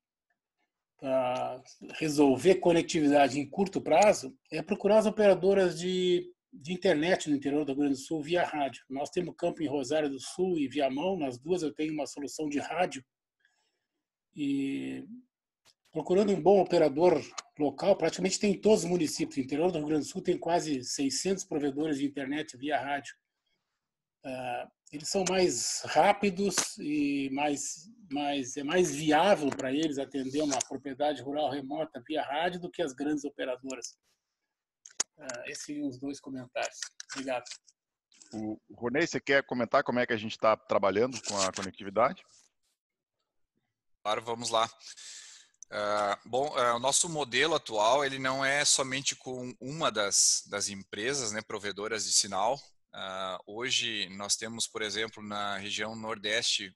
resolver conectividade em curto prazo é procurar as operadoras de internet no interior do Rio Grande do Sul via rádio. Nós temos campo em Rosário do Sul e Viamão, nas duas eu tenho uma solução de rádio. E procurando um bom operador local, praticamente tem em todos os municípios. No interior do Rio Grande do Sul tem quase 600 provedores de internet via rádio. Eles são mais rápidos e é mais viável para eles atender uma propriedade rural remota via rádio do que as grandes operadoras. Esses seriam os 2 comentários. Obrigado. O Ronei, você quer comentar como é que a gente está trabalhando com a conectividade? Claro, vamos lá. O nosso modelo atual ele não é somente com uma das empresas, né, provedoras de sinal. Hoje nós temos, por exemplo, na região Nordeste,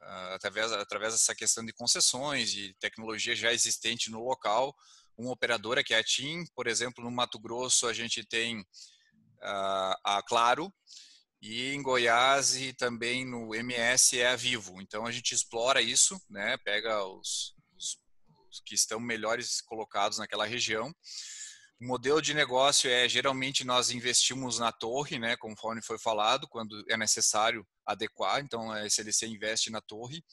através dessa questão de concessões e tecnologia já existente no local, uma operadora que é a TIM, por exemplo, no Mato Grosso a gente tem a Claro, e em Goiás e também no MS é a Vivo. Então a gente explora isso, né? Pega os que estão melhores colocados naquela região, O modelo de negócio geralmente nós investimos na torre, né, conforme foi falado, quando é necessário adequar, então a SLC investe na torre.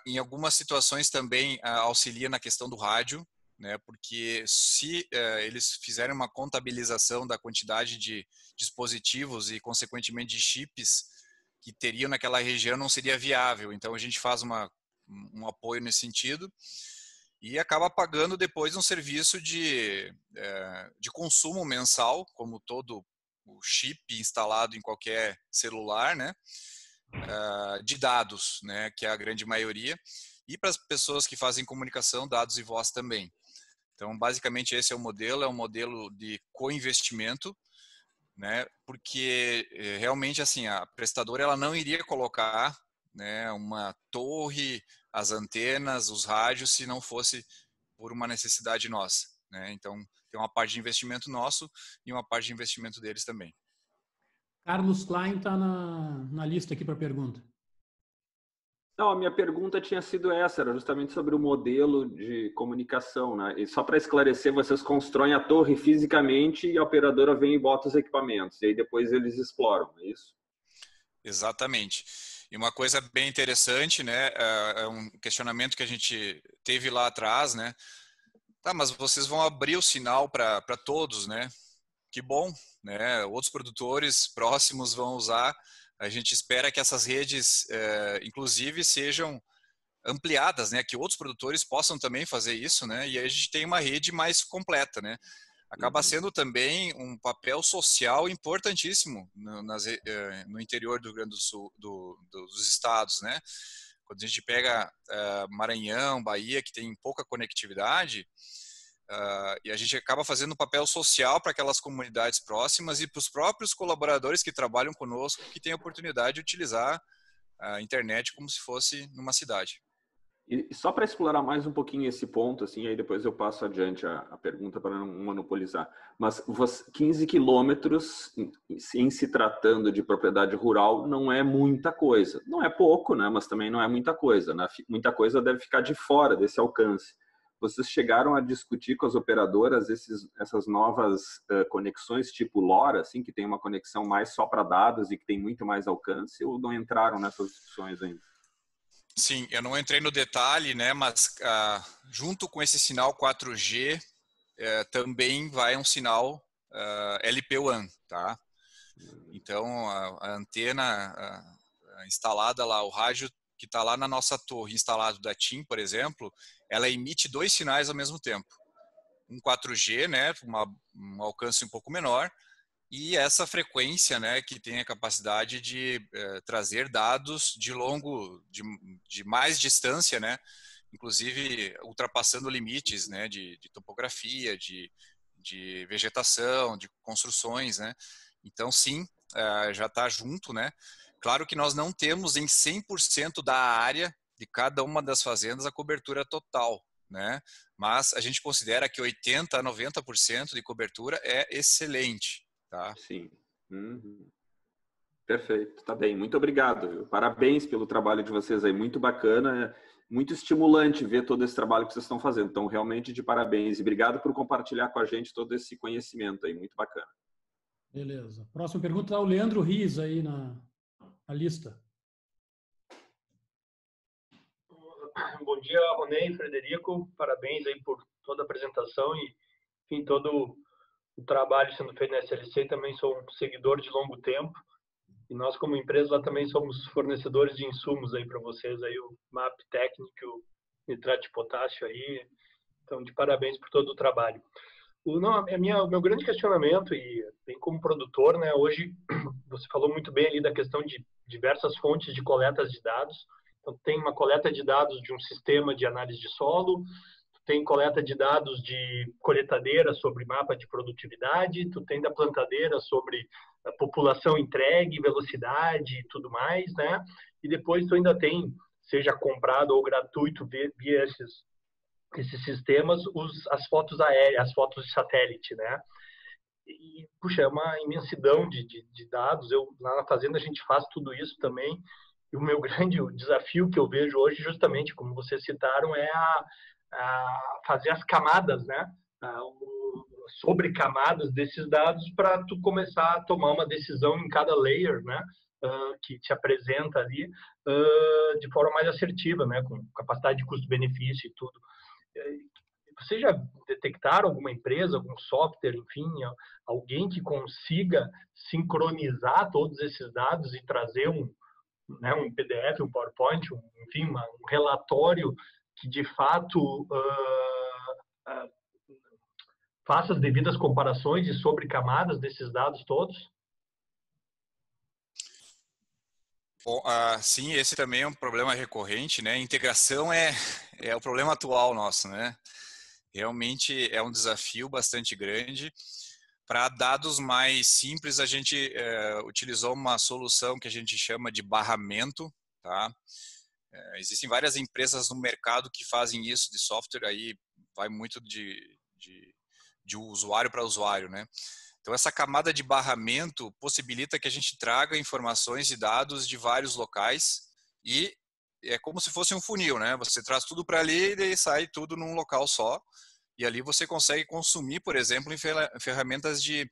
Em algumas situações também auxilia na questão do rádio, né, porque se eles fizerem uma contabilização da quantidade de dispositivos e, consequentemente, de chips que teriam naquela região, não seria viável. Então, a gente faz um apoio nesse sentido e acaba pagando depois um serviço de consumo mensal, como todo o chip instalado em qualquer celular, né, de dados, né, que é a grande maioria, e para as pessoas que fazem comunicação, dados e voz também. Então, basicamente, esse é um modelo de co-investimento, né, porque realmente, assim, a prestadora ela não iria colocar, né, uma torre, as antenas, os rádios, se não fosse por uma necessidade nossa, né? Então, tem uma parte de investimento nosso e uma parte de investimento deles também. Carlos Klein está na lista aqui para pergunta. Não, a minha pergunta tinha sido essa, era justamente sobre o modelo de comunicação, né? E só para esclarecer, vocês constroem a torre fisicamente e a operadora vem e bota os equipamentos, e aí depois eles exploram, é isso? Exatamente. E uma coisa bem interessante, né, é um questionamento que a gente teve lá atrás, né? Tá, mas vocês vão abrir o sinal para todos, né? Que bom, né? Outros produtores próximos vão usar. A gente espera que essas redes, inclusive, sejam ampliadas, né? Que outros produtores possam também fazer isso, né? E aí a gente tem uma rede mais completa, né? Acaba sendo também um papel social importantíssimo no interior do Rio Grande do Sul, dos estados, né? Quando a gente pega Maranhão, Bahia, que tem pouca conectividade, e a gente acaba fazendo um papel social para aquelas comunidades próximas e para os próprios colaboradores que trabalham conosco, que têm a oportunidade de utilizar a internet como se fosse numa cidade. E só para explorar mais um pouquinho esse ponto, assim, aí depois eu passo adiante a pergunta para não monopolizar. Mas 15 quilômetros, em se tratando de propriedade rural, não é muita coisa. Não é pouco, né? Mas também não é muita coisa, né? Muita coisa deve ficar de fora desse alcance. Vocês chegaram a discutir com as operadoras essas novas conexões tipo LoRa, assim, que tem uma conexão mais só para dados e que tem muito mais alcance, ou não entraram nessas discussões ainda? Sim, eu não entrei no detalhe, né, mas junto com esse sinal 4G também vai um sinal LPWAN, tá? Então a antena instalada lá, o rádio que está lá na nossa torre, instalado da TIM, por exemplo, ela emite 2 sinais ao mesmo tempo. Um 4G, né, um alcance um pouco menor, e essa frequência, né, que tem a capacidade de trazer dados de mais distância, né, inclusive ultrapassando limites, né, de topografia, de vegetação, de construções, né. Então, sim, já está junto, né. Claro que nós não temos em 100% da área de cada uma das fazendas a cobertura total, né, mas a gente considera que 80% a 90% de cobertura é excelente. Tá. Sim. Perfeito, tá bem. Muito obrigado. Viu? Parabéns pelo trabalho de vocês aí, muito bacana, muito estimulante ver todo esse trabalho que vocês estão fazendo. Então, realmente de parabéns e obrigado por compartilhar com a gente todo esse conhecimento aí, muito bacana. Beleza. Próxima pergunta é o Leandro Riz aí na lista. Bom dia, Ronei, Frederico. Parabéns aí por toda a apresentação e, enfim, todo o trabalho sendo feito na SLC. Também sou um seguidor de longo tempo. E nós, como empresa, lá também somos fornecedores de insumos aí para vocês, aí o MAP técnico, o nitrato de potássio aí. Então, de parabéns por todo o trabalho. O meu grande questionamento, e bem como produtor, né, hoje você falou muito bem ali da questão de diversas fontes de coletas de dados. Então, tem uma coleta de dados de um sistema de análise de solo, tem coleta de dados de coletadeira sobre mapa de produtividade, tu tem da plantadeira sobre a população entregue, velocidade e tudo mais, né? E depois tu ainda tem, seja comprado ou gratuito via esses sistemas, as fotos aéreas, as fotos de satélite, né? E, puxa, é uma imensidão de dados. Lá na fazenda a gente faz tudo isso também. E o meu grande desafio que eu vejo hoje, justamente, como vocês citaram, é a fazer as camadas, né? sobre camadas desses dados para tu começar a tomar uma decisão em cada layer, né? Que te apresenta ali de forma mais assertiva, né? Com capacidade de custo-benefício e tudo. Vocês já detectaram alguma empresa, algum software, enfim, alguém que consiga sincronizar todos esses dados e trazer um PDF, um PowerPoint, enfim, um relatório que de fato faça as devidas comparações e sobre camadas desses dados todos? Bom, sim, esse também é um problema recorrente, né? Integração é o problema atual nosso, né? Realmente é um desafio bastante grande. Para dados mais simples, a gente utilizou uma solução que a gente chama de barramento, tá? Existem várias empresas no mercado que fazem isso de software, aí vai muito de usuário para usuário, né? Então, essa camada de barramento possibilita que a gente traga informações e dados de vários locais e é como se fosse um funil, né? Você traz tudo para ali e daí sai tudo num local só. E ali você consegue consumir, por exemplo, em ferramentas de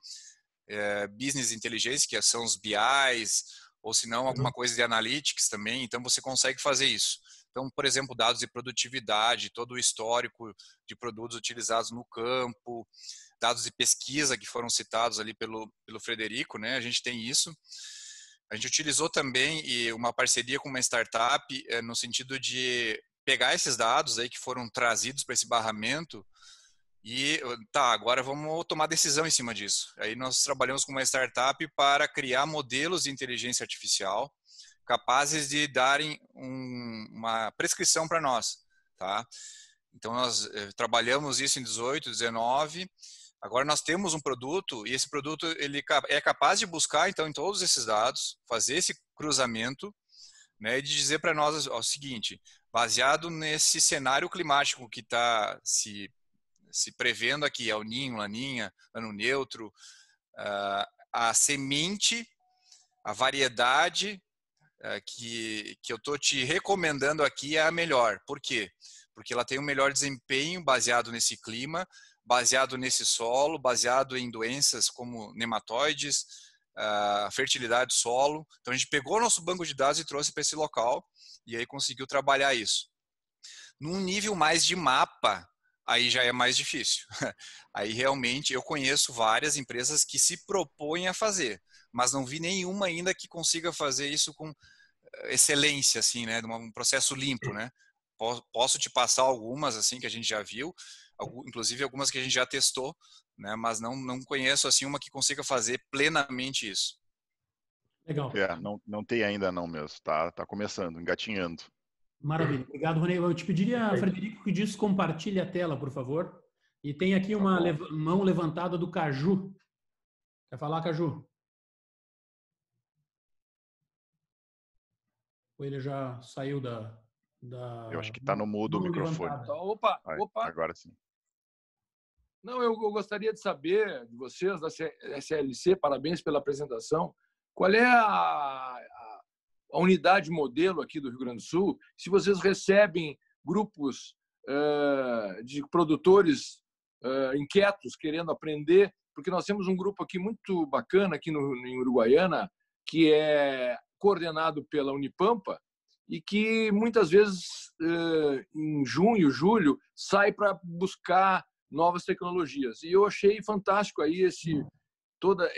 business intelligence, que são os BIs, ou se não, alguma coisa de analytics também. Então, você consegue fazer isso. Então, por exemplo, dados de produtividade, todo o histórico de produtos utilizados no campo, dados de pesquisa que foram citados ali pelo Frederico, né? A gente tem isso. A gente utilizou também uma parceria com uma startup no sentido de pegar esses dados aí que foram trazidos para esse barramento e agora vamos tomar decisão em cima disso. Aí nós trabalhamos com uma startup para criar modelos de inteligência artificial capazes de darem uma prescrição para nós, tá? Então nós trabalhamos isso em 18, 19. Agora nós temos um produto e esse produto ele é capaz de buscar então em todos esses dados, fazer esse cruzamento, né, e de dizer para nós o seguinte: baseado nesse cenário climático que está se prevendo aqui, El Niño, Laninha, ano neutro, a semente, a variedade que eu estou te recomendando aqui é a melhor. Por quê? Porque ela tem um melhor desempenho baseado nesse clima, baseado nesse solo, baseado em doenças como nematóides, fertilidade do solo. Então a gente pegou o nosso banco de dados e trouxe para esse local e aí conseguiu trabalhar isso. Num nível mais de mapa, aí já é mais difícil. Aí realmente eu conheço várias empresas que se propõem a fazer, mas não vi nenhuma ainda que consiga fazer isso com excelência, assim, né? Um processo limpo, né? Posso te passar algumas assim que a gente já viu, inclusive algumas que a gente já testou, né? Mas não conheço assim uma que consiga fazer plenamente isso. Legal. Não tem ainda não mesmo. Tá começando, engatinhando. Maravilha. Obrigado, Rony. Eu te pediria, Frederico, que diz compartilhe a tela, por favor. E tem aqui uma mão levantada do Caju. Quer falar, Caju? Ou ele já saiu da... Eu acho que está no mudo o microfone. Opa! Agora sim. Não, eu gostaria de saber de vocês, da SLC, parabéns pela apresentação, qual é a unidade modelo aqui do Rio Grande do Sul, se vocês recebem grupos de produtores inquietos, querendo aprender, porque nós temos um grupo aqui muito bacana aqui em Uruguaiana, que é coordenado pela Unipampa e que muitas vezes em junho, julho, sai para buscar novas tecnologias. E eu achei fantástico aí toda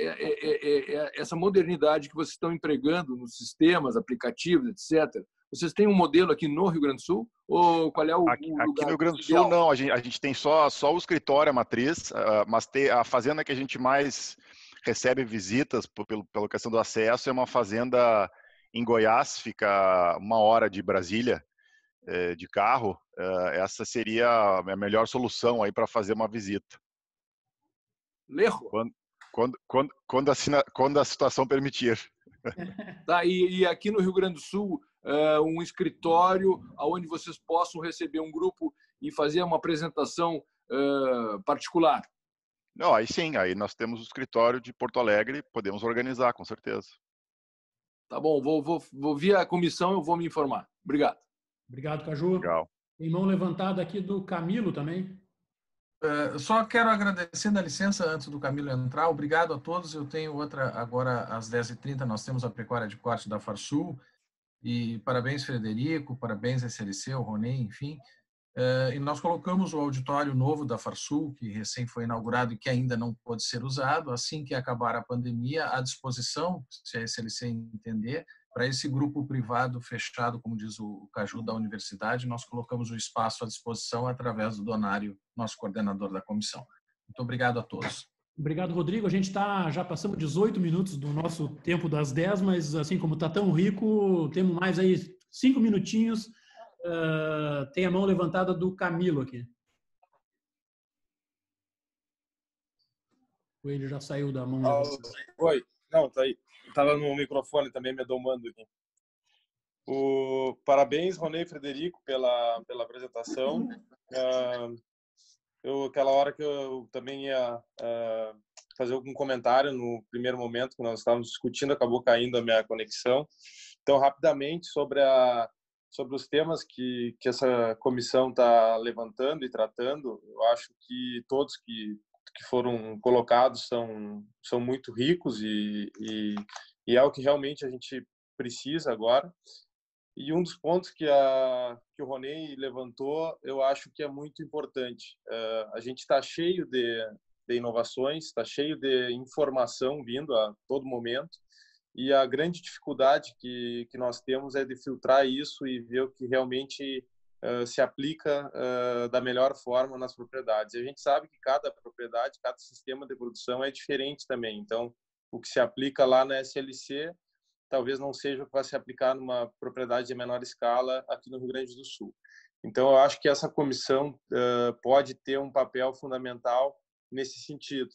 essa modernidade que vocês estão empregando nos sistemas, aplicativos, etc. Vocês têm um modelo aqui no Rio Grande do Sul? Ou qual é o aqui lugar no Rio Grande do Sul, ideal? não. A gente tem só o escritório, a matriz, mas a fazenda que a gente mais recebe visitas pela questão do acesso é uma fazenda em Goiás, fica 1 hora de Brasília, de carro. Essa seria a melhor solução aí para fazer uma visita. Lerro? Quando a situação permitir. Tá, e aqui no Rio Grande do Sul, um escritório onde vocês possam receber um grupo e fazer uma apresentação particular? Não, aí sim, aí nós temos o escritório de Porto Alegre, podemos organizar, com certeza. Tá bom, vou via a comissão, eu vou me informar. Obrigado. Obrigado, Caju. Legal. Tem mão levantada aqui do Camilo também. Só quero agradecer, dá licença, antes do Camilo entrar. Obrigado a todos. Eu tenho outra agora às 10h30. Nós temos a pecuária de corte da Farsul. E parabéns, Frederico, parabéns, SLC, o Ronei, enfim. E nós colocamos o auditório novo da Farsul, que recém foi inaugurado e que ainda não pode ser usado, assim que acabar a pandemia, à disposição, se a SLC entender, para esse grupo privado fechado, como diz o Caju da universidade, nós colocamos o espaço à disposição através do Donário, nosso coordenador da comissão. Muito obrigado a todos. Obrigado, Rodrigo. A gente já passamos 18 minutos do nosso tempo das 10, mas assim como está tão rico, temos mais aí 5 minutinhos. Tem a mão levantada do Camilo aqui. O ele já saiu da mão. Oi, não, tá aí. Estava no microfone também, me domando aqui. Parabéns, Ronei e Frederico, pela apresentação. Aquela hora que eu também ia fazer algum comentário no primeiro momento que nós estávamos discutindo, acabou caindo a minha conexão. Então, rapidamente, sobre os temas que essa comissão está levantando e tratando, eu acho que todos que foram colocados são muito ricos e é o que realmente a gente precisa agora. E um dos pontos que o Ronei levantou, eu acho que é muito importante. A gente está cheio de inovações, está cheio de informação vindo a todo momento, e a grande dificuldade que nós temos é de filtrar isso e ver o que realmente se aplica da melhor forma nas propriedades. E a gente sabe que cada propriedade, cada sistema de produção é diferente também. Então, o que se aplica lá na SLC talvez não seja o que vai se aplicar numa propriedade de menor escala aqui no Rio Grande do Sul. Então, eu acho que essa comissão pode ter um papel fundamental nesse sentido.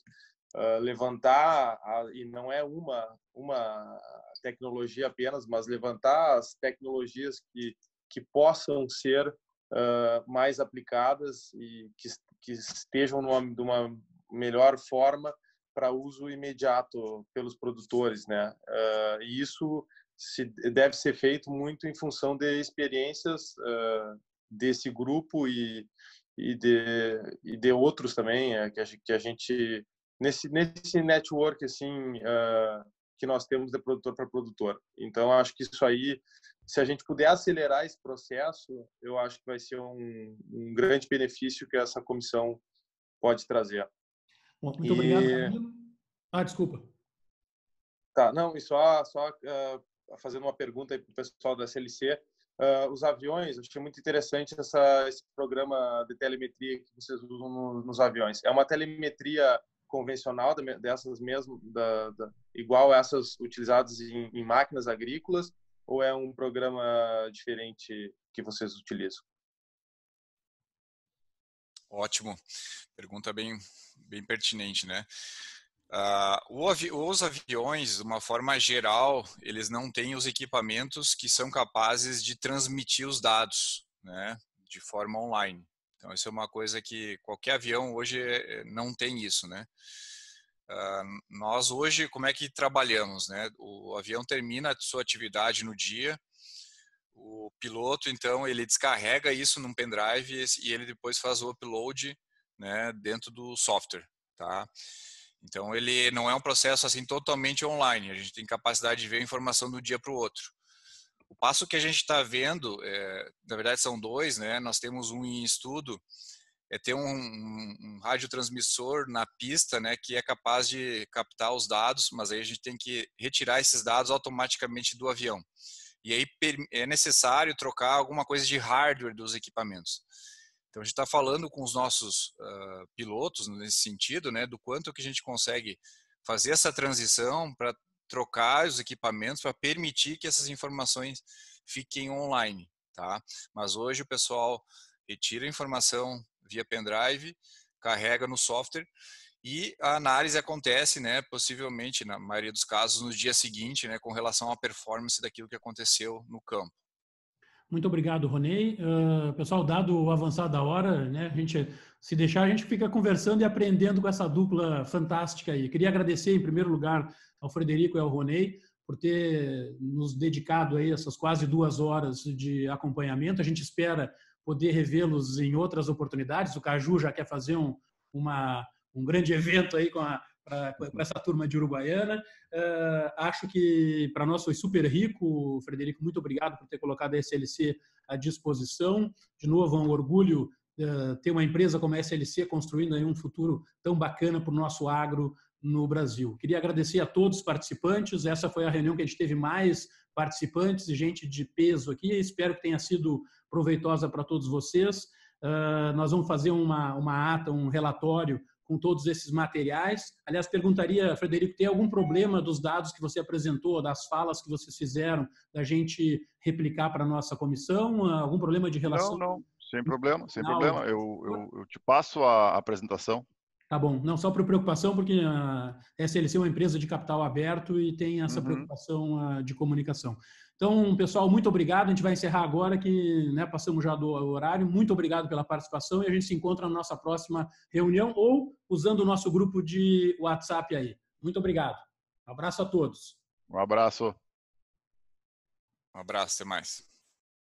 Levantar, e não é uma tecnologia apenas, mas levantar as tecnologias que possam ser mais aplicadas e que estejam de uma melhor forma para uso imediato pelos produtores, né? E isso deve ser feito muito em função de experiências desse grupo e de outros também, que a gente nesse network assim que nós temos de produtor para produtor. Então, acho que isso aí, se a gente puder acelerar esse processo, eu acho que vai ser um grande benefício que essa comissão pode trazer. Bom, muito obrigado, Camilo. Desculpa. Tá, não, e só fazendo uma pergunta aí para o pessoal da SLC. Os aviões, eu achei muito interessante esse programa de telemetria que vocês usam nos aviões. É uma telemetria convencional, dessas mesmo, igual essas utilizadas em máquinas agrícolas, ou é um programa diferente que vocês utilizam? Ótimo. Pergunta bem pertinente, né? Os aviões, de uma forma geral, eles não têm os equipamentos que são capazes de transmitir os dados, né, de forma online. Então, isso é uma coisa que qualquer avião hoje não tem isso, né? Nós hoje, como é que trabalhamos, né? O avião termina a sua atividade no dia, o piloto, então, ele descarrega isso num pendrive e ele depois faz o upload, né, dentro do software, tá? Então, ele não é um processo assim totalmente online. A gente tem capacidade de ver a informação do dia para o outro. O passo que a gente está vendo, na verdade são dois, né? Nós temos um em estudo, ter um radiotransmissor na pista, né, que é capaz de captar os dados, mas aí a gente tem que retirar esses dados automaticamente do avião. E aí é necessário trocar alguma coisa de hardware dos equipamentos. Então, a gente está falando com os nossos pilotos nesse sentido, né, do quanto que a gente consegue fazer essa transição para trocar os equipamentos para permitir que essas informações fiquem online, tá? Mas hoje o pessoal retira a informação via pendrive, carrega no software e a análise acontece, né, possivelmente, na maioria dos casos, no dia seguinte, né, com relação à performance daquilo que aconteceu no campo. Muito obrigado, Ronei. Pessoal, dado o avançar da hora, né, se deixar, a gente fica conversando e aprendendo com essa dupla fantástica aí. Queria agradecer, em primeiro lugar, ao Frederico e ao Ronei por ter nos dedicado aí essas quase 2 horas de acompanhamento. A gente espera poder revê-los em outras oportunidades. O Caju já quer fazer um grande evento aí com essa turma de Uruguaiana. Acho que para nós foi super rico. Frederico, muito obrigado por ter colocado a SLC à disposição. De novo, é um orgulho ter uma empresa como a SLC construindo aí um futuro tão bacana para o nosso agro no Brasil. Queria agradecer a todos os participantes. Essa foi a reunião que a gente teve mais participantes e gente de peso aqui. Espero que tenha sido proveitosa para todos vocês. Nós vamos fazer uma ata, um relatório com todos esses materiais. Aliás, perguntaria, Frederico, tem algum problema dos dados que você apresentou, das falas que vocês fizeram, da gente replicar para a nossa comissão? Algum problema de relação? Não, sem problema, sem problema. Eu te passo a apresentação. Tá bom. Não, só por preocupação, porque a SLC é uma empresa de capital aberto e tem essa preocupação de comunicação. Então, pessoal, muito obrigado. A gente vai encerrar agora, que passamos já do horário. Muito obrigado pela participação e a gente se encontra na nossa próxima reunião ou usando o nosso grupo de WhatsApp aí. Muito obrigado. Um abraço a todos. Um abraço. Um abraço, até mais.